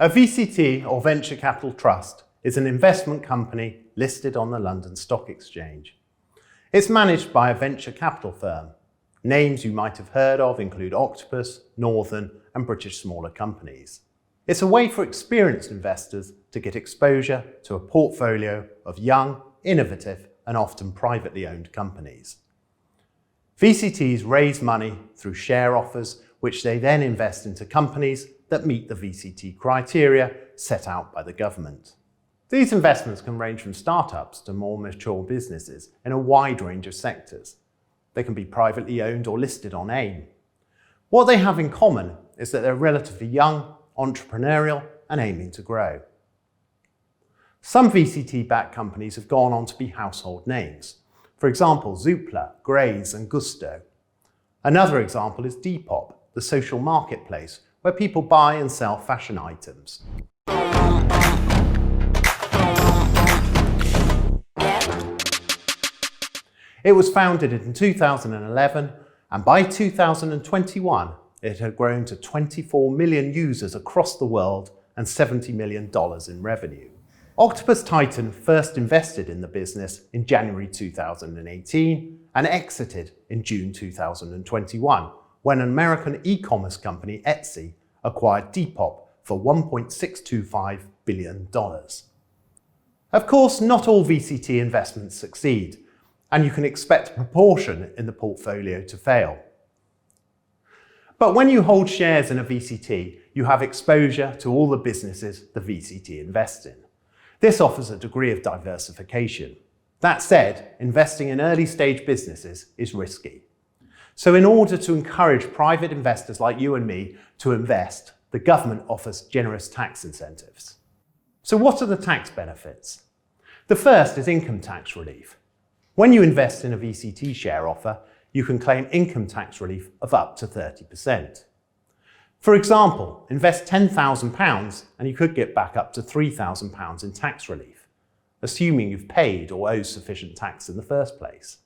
A VCT or venture capital trust is an investment company listed on the London Stock Exchange. It's managed by a venture capital firm. Names you might have heard of include Octopus, Northern and British smaller companies. It's a way for experienced investors to get exposure to a portfolio of young, innovative and often privately owned companies. VCTs raise money through share offers, which they then invest into companies that meet the VCT criteria set out by the government. These investments can range from startups to more mature businesses in a wide range of sectors. They can be privately owned or listed on AIM. What they have in common is that they're relatively young, entrepreneurial and aiming to grow. Some VCT-backed companies have gone on to be household names. For example, Zoopla, Graze and Gusto. Another example is Depop, the social marketplace where people buy and sell fashion items. It was founded in 2011 and by 2021 it had grown to 24 million users across the world and $70 million in revenue. Octopus Titan first invested in the business in January 2018 and exited in June 2021 when an American e-commerce company, Etsy, acquired Depop for $1.625 billion. Of course, not all VCT investments succeed, and you can expect a proportion in the portfolio to fail. But when you hold shares in a VCT, you have exposure to all the businesses the VCT invests in. This offers a degree of diversification. That said, investing in early-stage businesses is risky. So in order to encourage private investors like you and me to invest, the government offers generous tax incentives. So what are the tax benefits? The first is income tax relief. When you invest in a VCT share offer, you can claim income tax relief of up to 30%. For example, invest £10,000 and you could get back up to £3,000 in tax relief, assuming you've paid or owe sufficient tax in the first place.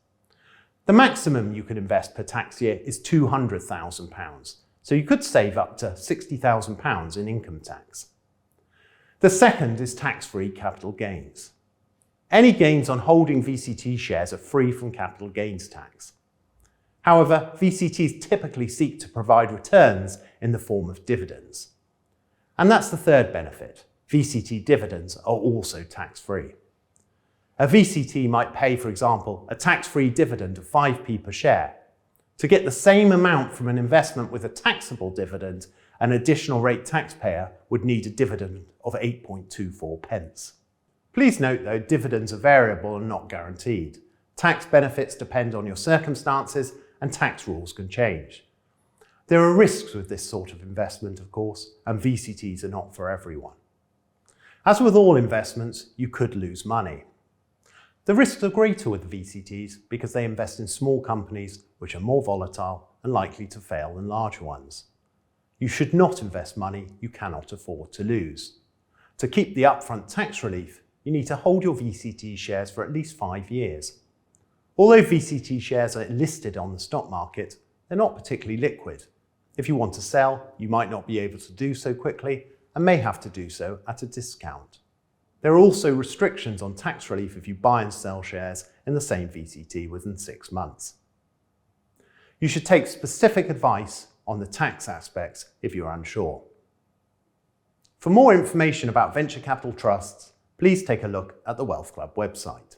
The maximum you can invest per tax year is £200,000, so you could save up to £60,000 in income tax. The second is tax-free capital gains. Any gains on holding VCT shares are free from capital gains tax. However, VCTs typically seek to provide returns in the form of dividends. And that's the third benefit. VCT dividends are also tax-free. A VCT might pay, for example, a tax-free dividend of 5p per share. To get the same amount from an investment with a taxable dividend, an additional rate taxpayer would need a dividend of 8.24 pence. Please note though, dividends are variable and not guaranteed. Tax benefits depend on your circumstances and tax rules can change. There are risks with this sort of investment, of course, and VCTs are not for everyone. As with all investments, you could lose money. The risks are greater with VCTs because they invest in small companies which are more volatile and likely to fail than larger ones. You should not invest money you cannot afford to lose. To keep the upfront tax relief, you need to hold your VCT shares for at least 5 years. Although VCT shares are listed on the stock market, they're not particularly liquid. If you want to sell, you might not be able to do so quickly and may have to do so at a discount. There are also restrictions on tax relief if you buy and sell shares in the same VCT within 6 months. You should take specific advice on the tax aspects if you're unsure. For more information about venture capital trusts, please take a look at the Wealth Club website.